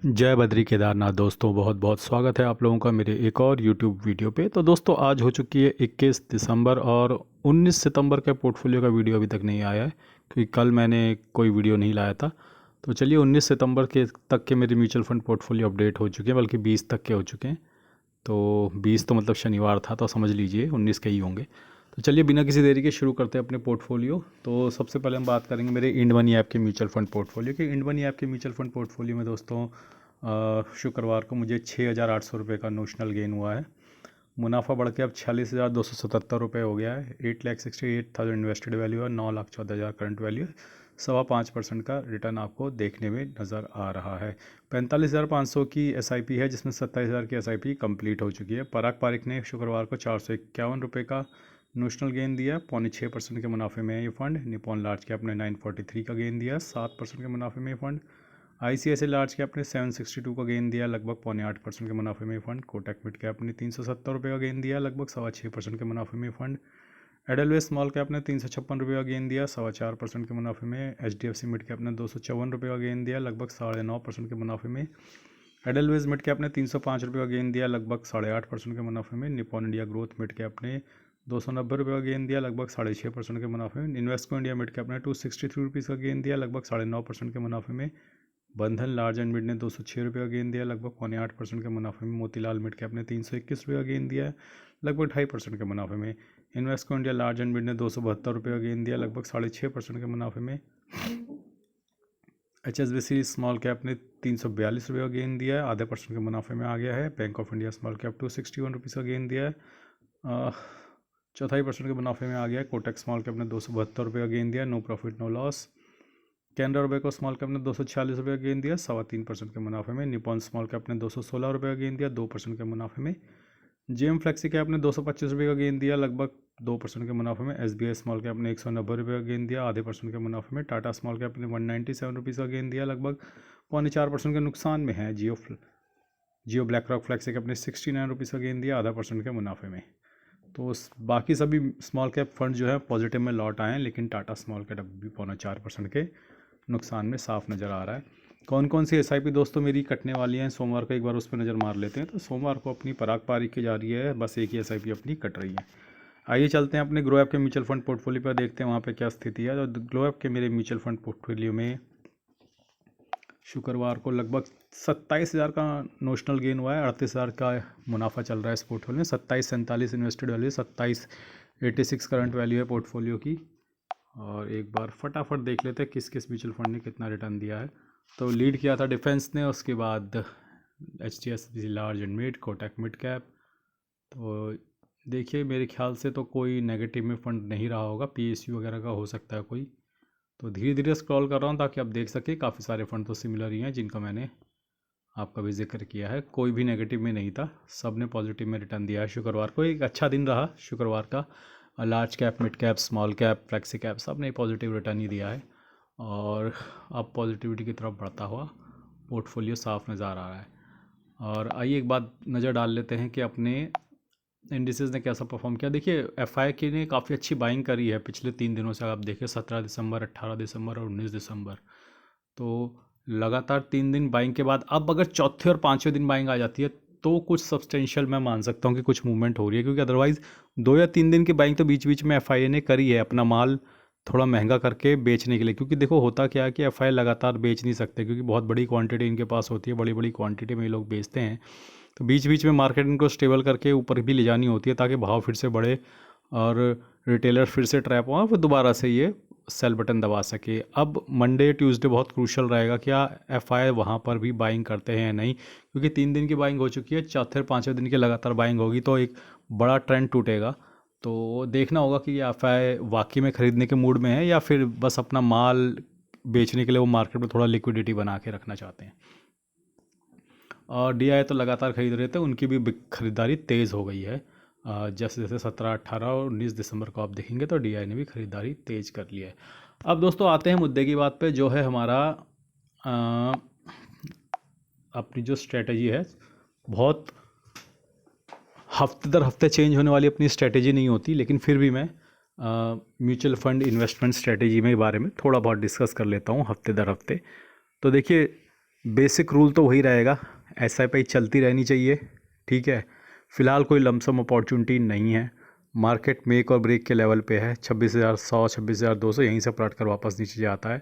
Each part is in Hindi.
जय बद्री केदारनाथ दोस्तों, बहुत बहुत स्वागत है आप लोगों का मेरे एक और YouTube वीडियो पे। तो दोस्तों आज हो चुकी है 21 दिसंबर और 19 सितंबर का पोर्टफोलियो का वीडियो अभी तक नहीं आया है क्योंकि कल मैंने कोई वीडियो नहीं लाया था। तो चलिए 19 सितंबर के तक के मेरे म्यूचुअल फंड पोर्टफोलियो अपडेट हो चुके हैं, बल्कि 20 तक के हो चुके हैं। तो 20 तो मतलब शनिवार था, तो समझ लीजिए 19 के ही होंगे। तो चलिए बिना किसी देरी के शुरू करते हैं अपने पोर्टफोलियो। तो सबसे पहले हम बात करेंगे मेरे इंड मनी ऐप के म्यूचुअल फंड पोर्टफोलियो के। इंड मनी ऐप के म्यूचुअल फंड पोर्टफोलियो में दोस्तों शुक्रवार को मुझे 6,800 रुपये का नोशनल गेन हुआ है। मुनाफा बढ़ के अब 46,277 रुपये हो गया है। 8,68,000 इन्वेस्टेड वैल्यू है, 9,14,000 करंट वैल्यू है। 5.25% का रिटर्न आपको देखने में नज़र आ रहा है। 45,500 की SIP है, जिसमें 27,000 की SIP कंप्लीट हो चुकी है। पराग पारिक ने शुक्रवार को 451 रुपये का नोशनल गेन दिया, 0.6% के मुनाफे में ये फंड। निपॉन लार्ज कैप ने 943 का गेन दिया, 7% के मुनाफे में ये फंड। ICICI लार्ज कैप ने 762 का गेन दिया, लगभग 0.8% के मुनाफे में फंड। कोटक मिड कैप ने 370 रुपये का गेन दिया, लगभग 6.25% के मुनाफे में फंड। एडलवेस स्मॉल कैप ने 356 रुपये का गेन दिया, 4.25% के मुनाफे में। HDFC मिड कैप ने 254 रुपये का गेन दिया, लगभग 9.5% के मुनाफे में। एडलवेज मिड कैप ने 305 रुपये का गेन दिया, लगभग 8.5% के मुनाफे में। Nippon India growth mid cap ने 290 रुपये का गेन दिया, लगभग 6.5% के मुनाफे में। इन्वेस्को इंडिया मिड कैप ने 263 रुपीज़ का गेन दिया, लगभग 9.5% के मुनाफे में। बंधन लार्ज एंड मिड ने 206 रुपये का गेन दिया, लगभग 0.8% के मुनाफे में। मोतीलाल मिड कैप ने 321 रुपये का गेन दिया, लगभग 2.5% के मुनाफे में। Invesco India large and mid ने 272 रुपये का गेन दिया, लगभग 6.5% के मुनाफे में। HSBC स्मॉल कैप ने 342 रुपये का गेन दिया है, आधे % के मुनाफे में आ गया है। Bank of India small cap 261 rupees का गेन दिया है, 4.5% के मुनाफे में आ गया है। कोटक स्मॉल कैप ने 272 रुपये का गेन दिया, नो प्रॉफिट नो लॉस। कैनरा रुपये को स्मॉल कैप ने 246 रुपये का गेन दिया, 3.25% के मुनाफे में। निपॉन स्मॉल कैप ने 216 रुपये का गेन दिया, 2% के मुनाफे में। JM फ्लेक्सी कैप ने 225 रुपये का गेन दिया, लगभग 2% के मुनाफे में। SBI स्मॉल कैप ने 190 रुपये का गेन दिया, आधे % के मुनाफे में। टाटा स्मॉल कैप ने 197 रुपीज़ का गेन दिया, लगभग 0.4% के नुकसान में है। जियो ब्लैक रॉक फ्लेक्सी कैप ने 69 रुपीज़ का गेन दिया, आधा % के मुनाफे में। तो बाकी सभी स्मॉल कैप फंड जो है पॉजिटिव में लौट आए हैं, लेकिन टाटा स्मॉल कैप भी 0.4% के नुकसान में साफ नज़र आ रहा है। कौन कौन सी SIP दोस्तों मेरी कटने वाली हैं सोमवार को, एक बार उस पर नज़र मार लेते हैं। तो सोमवार को अपनी पराग पारिक की जा रही है, बस एक ही SIP अपनी कट रही है। आइए चलते हैं अपने ग्रो ऐप के म्यूचुअल फंड पोर्टफोलियो पर, देखते हैं वहाँ पे क्या स्थिति है। तो ग्रो ऐप के मेरे म्यूचुअल फंड पोर्टफोलियो में शुक्रवार को लगभग 27,000 का नोशनल गेन हुआ है, 38,000 का मुनाफा चल रहा है इस पोर्टफोलियो में। 2747 इन्वेस्टेड वैल्यू, 2786 करंट वैल्यू है पोर्टफोलियो की। और एक बार फटाफट देख लेते हैं किस किस म्यूचुअल फंड ने कितना रिटर्न दिया है। तो लीड किया था डिफेंस ने, उसके बाद HDFC large and mid, Kotak mid cap. तो देखिए मेरे ख्याल से तो कोई नेगेटिव में फंड नहीं रहा होगा, PSU वगैरह का हो सकता है कोई। तो धीरे धीरे स्क्रॉल कर रहा हूँ ताकि आप देख सकें, काफ़ी सारे फंड तो सिमिलर ही हैं जिनका मैंने आपका भी जिक्र किया है। कोई भी नेगेटिव में नहीं था, सब ने पॉजिटिव में रिटर्न दिया है। शुक्रवार को एक अच्छा दिन रहा शुक्रवार का। Large cap, mid cap, small cap, flexi cap सब ने पॉजिटिव रिटर्न ही दिया है। और अब पॉजिटिविटी की तरफ बढ़ता हुआ पोर्टफोलियो साफ नज़र आ रहा है। और आइए एक बात नज़र डाल लेते हैं कि अपने इंडिसेस ने कैसा परफॉर्म किया। देखिए FII ने काफ़ी अच्छी बाइंग करी है पिछले 3 दिनों से। आप देखिए 17 दिसंबर, 18 दिसंबर और 19 दिसंबर, तो लगातार 3 दिन बाइंग के बाद अब अगर चौथे और पाँचवें दिन बाइंग आ जाती है तो कुछ सब्सटेंशियल मैं मान सकता हूँ कि कुछ मूवमेंट हो रही है, क्योंकि अदरवाइज़ 2 या 3 दिन की बाइंग तो बीच बीच में FII ने करी है अपना माल थोड़ा महंगा करके बेचने के लिए। क्योंकि देखो होता क्या है कि FII लगातार बेच नहीं सकते, क्योंकि बहुत बड़ी क्वांटिटी इनके पास होती है, बड़ी बड़ी क्वांटिटी में ये लोग बेचते हैं। तो बीच बीच में मार्केट इनको स्टेबल करके ऊपर भी ले जानी होती है ताकि भाव फिर से बढ़े और रिटेलर फिर से ट्रैप हुआ फिर दोबारा से ये सेल बटन दबा सके। अब मंडे ट्यूसडे बहुत क्रूशल रहेगा, क्या FII वहाँ पर भी बाइंग करते हैं या नहीं, क्योंकि 3 दिन की बाइंग हो चुकी है, चौथे और पाँचवें दिन की लगातार बाइंग होगी तो एक बड़ा ट्रेंड टूटेगा। तो देखना होगा कि ये FII वाकई में ख़रीदने के मूड में है या फिर बस अपना माल बेचने के लिए वो मार्केट में थोड़ा लिक्विडिटी बना के रखना चाहते हैं। और DI तो लगातार खरीद रहे थे, उनकी भी खरीदारी तेज़ हो गई है। जैसे जैसे 17, 18 और 19 दिसंबर को आप देखेंगे तो DI ने भी खरीदारी तेज़ कर ली है। अब दोस्तों आते हैं मुद्दे की बात पे, जो है हमारा अपनी जो स्ट्रेटजी है, बहुत हफ्ते दर हफ्ते चेंज होने वाली अपनी स्ट्रेटजी नहीं होती, लेकिन फिर भी मैं म्यूचुअल फंड इन्वेस्टमेंट स्ट्रेटजी में बारे में थोड़ा बहुत डिस्कस कर लेता हूँ हफ्ते दर हफ्ते। तो देखिए बेसिक रूल तो वही रहेगा, एसआईपी चलती रहनी चाहिए, ठीक है। फ़िलहाल कोई लमसम अपॉर्चुनिटी नहीं है, मार्केट मेक और ब्रेक के लेवल पे है। 26,100 26,200 यहीं से पलट कर वापस नीचे जाता है।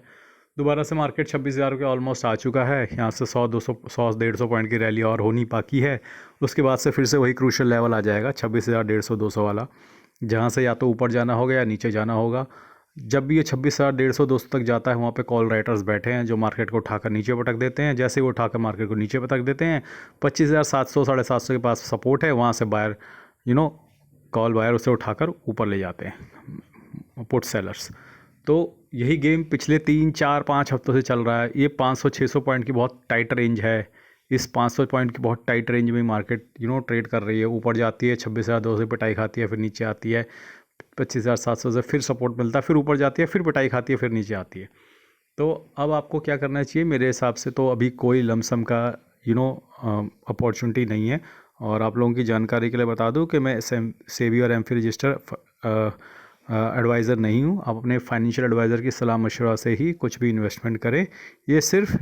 दोबारा से मार्केट 26,000 के ऑलमोस्ट आ चुका है। यहाँ से 100 100 पॉइंट की रैली और होनी बाकी है। उसके बाद से फिर से वही क्रूशल लेवल आ जाएगा 26,150 200 वाला, जहाँ से या तो ऊपर जाना होगा या नीचे जाना होगा। जब भी ये 26,150 200 तक जाता है, वहाँ पे कॉल राइटर्स बैठे हैं जो मार्केट को उठाकर नीचे पटक देते हैं। जैसे वो उठाकर मार्केट को नीचे पटक देते हैं, 25,700 750 के पास सपोर्ट है, वहाँ से बायर कॉल बायर उसे उठाकर ऊपर ले जाते हैं पुट सेलर्स। तो यही गेम पिछले 3 4 5 हफ्तों से चल रहा है। ये 500 600 पॉइंट की बहुत टाइट रेंज है। इस 500 पॉइंट की बहुत टाइट रेंज में मार्केट ट्रेड कर रही है। ऊपर जाती है 26,200 से पिटाई खाती है, फिर नीचे आती है 25,700 से, फिर सपोर्ट मिलता है, फिर ऊपर जाती है, फिर पिटाई खाती है, फिर नीचे आती है। तो अब आपको क्या करना चाहिए मेरे हिसाब से, तो अभी कोई लमसम का अपॉर्चुनिटी नहीं है। और आप लोगों की जानकारी के लिए बता दूं कि मैं सेबी और एमफी रजिस्टर एडवाइज़र नहीं हूँ। आप अपने फाइनेंशियल एडवाइज़र की सलाह मशवरा से ही कुछ भी इन्वेस्टमेंट करें। ये सिर्फ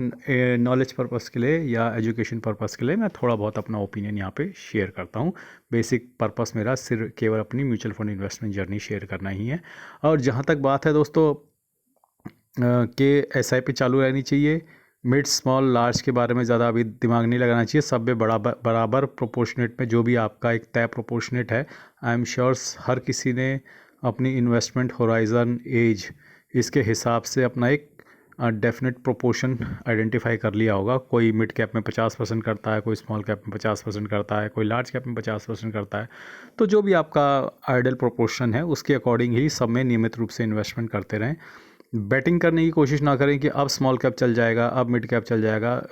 नॉलेज पर्पज़ के लिए या एजुकेशन पर्पज़ के लिए मैं थोड़ा बहुत अपना ओपिनियन यहाँ पे शेयर करता हूँ। बेसिक पर्पज़ मेरा सिर्फ केवल अपनी mutual fund investment journey share करना ही है। और जहाँ तक बात है दोस्तों कि एसआईपी चालू रहनी चाहिए, मिड स्मॉल लार्ज के बारे में ज़्यादा अभी दिमाग नहीं लगाना चाहिए। सब में बराबर प्रोपोर्शनेट में जो भी आपका एक तय प्रोपोर्शनेट है, आई एम श्योर हर किसी ने अपनी इन्वेस्टमेंट होराइज़न एज इसके हिसाब से अपना एक डेफिनेट प्रोपोर्शन आइडेंटिफाई कर लिया होगा। कोई मिड कैप में 50% करता है, कोई स्मॉल कैप में 50% करता है, कोई लार्ज कैप में 50% करता है। तो जो भी आपका आइडियल प्रोपोर्शन है उसके अकॉर्डिंग ही सब में नियमित रूप से इन्वेस्टमेंट करते रहें। बैटिंग करने की कोशिश ना करें कि अब स्मॉल कैप चल जाएगा, अब मिड कैप चल जाएगा।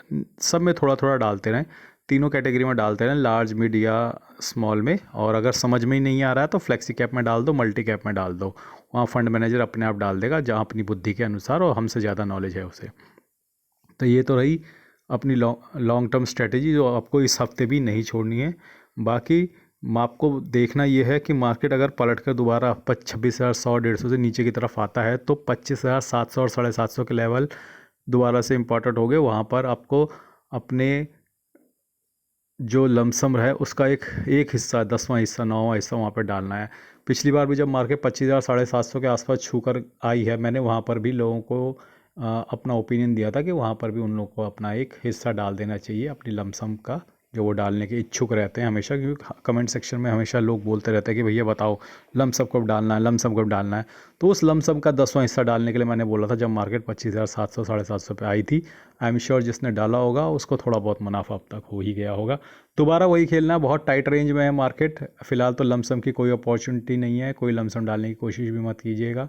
सब में थोड़ा थोड़ा डालते रहें, तीनों कैटेगरी में डालते रहें, लार्ज मिड या स्मॉल में। और अगर समझ में ही नहीं आ रहा है तो फ्लेक्सी कैप में डाल दो, मल्टी कैप में डाल दो। वहाँ फंड मैनेजर अपने आप डाल देगा जहाँ अपनी बुद्धि के अनुसार और हमसे ज़्यादा नॉलेज है उसे। तो ये तो रही अपनी लॉन्ग टर्म स्ट्रेटेजी जो आपको इस हफ्ते भी नहीं छोड़नी है। बाकी आपको देखना ये है कि मार्केट अगर पलट कर दोबारा 26,100 150 से नीचे की तरफ आता है तो 25,700 और 750 के लेवल दोबारा से इम्पॉर्टेंट हो गए। वहाँ पर आपको अपने जो लमसम है उसका एक हिस्सा, 10वां हिस्सा, 9वां हिस्सा वहाँ पर डालना है। पिछली बार भी जब मार्केट 25,000 750 के आसपास छूकर आई है, मैंने वहाँ पर भी लोगों को अपना ओपिनियन दिया था कि वहाँ पर भी उन लोगों को अपना एक हिस्सा डाल देना चाहिए अपनी लमसम का, जो वो डालने के इच्छुक रहते हैं हमेशा। क्योंकि कमेंट सेक्शन में हमेशा लोग बोलते रहते हैं कि भैया बताओ लमसम कब डालना है, लमसम कब डालना है। तो उस लमसम का 10वां हिस्सा डालने के लिए मैंने बोला था जब मार्केट 25,700 750 पे आई थी। आई एम श्योर जिसने डाला होगा उसको थोड़ा बहुत मुनाफा अब तक हो ही गया होगा। दोबारा वही खेलना है, बहुत टाइट रेंज में है मार्केट फ़िलहाल, तो लमसम की कोई अपॉर्चुनिटी नहीं है, कोई लमसम डालने की कोशिश भी मत कीजिएगा।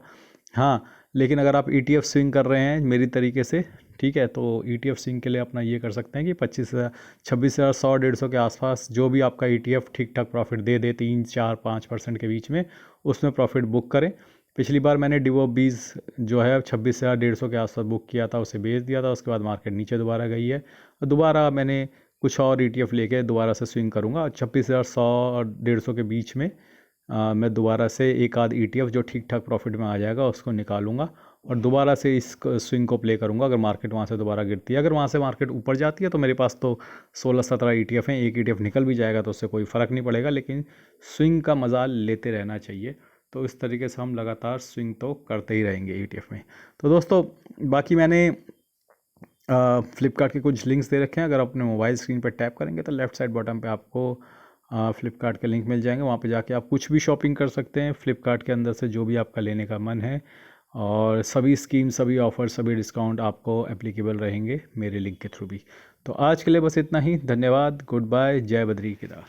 हाँ, लेकिन अगर आप ETF स्विंग कर रहे हैं मेरी तरीके से, ठीक है, तो ETF स्विंग के लिए अपना ये कर सकते हैं कि 26,100 150 के आसपास जो भी आपका ETF ठीक ठाक प्रॉफिट दे 3 4 5% के बीच में, उसमें प्रॉफिट बुक करें। पिछली बार मैंने डिवो 20 जो है 26,150 के आसपास बुक किया था, उसे बेच दिया था। उसके बाद मार्केट नीचे दोबारा गई है और दोबारा मैंने कुछ और ETF लेके दोबारा से स्विंग करूँगा। 26,100 और 150 के बीच में मैं दोबारा से एक आध ETF जो ठीक ठाक प्रॉफिट में आ जाएगा उसको निकालूंगा और दोबारा से इस स्विंग को प्ले करूंगा। अगर मार्केट वहाँ से दोबारा गिरती है, अगर वहाँ से मार्केट ऊपर जाती है तो मेरे पास तो 16-17 ETF हैं, एक ETF निकल भी जाएगा तो उससे कोई फ़र्क नहीं पड़ेगा, लेकिन स्विंग का मज़ा लेते रहना चाहिए। तो इस तरीके से हम लगातार स्विंग तो करते ही रहेंगे ETF में। तो दोस्तों बाकी मैंने फ्लिपकार्ट के कुछ लिंक्स दे रखे हैं, अगर अपने मोबाइल स्क्रीन पर टैप करेंगे तो लेफ़्ट साइड बॉटम पे आपको फ्लिपकार्ट के लिंक मिल जाएंगे। वहाँ पे जाके आप कुछ भी शॉपिंग कर सकते हैं फ्लिपकार्ट के अंदर से, जो भी आपका लेने का मन है। और सभी स्कीम, सभी ऑफ़र, सभी डिस्काउंट आपको एप्लीकेबल रहेंगे मेरे लिंक के थ्रू भी। तो आज के लिए बस इतना ही। धन्यवाद, गुड बाय, जय बद्री केदार।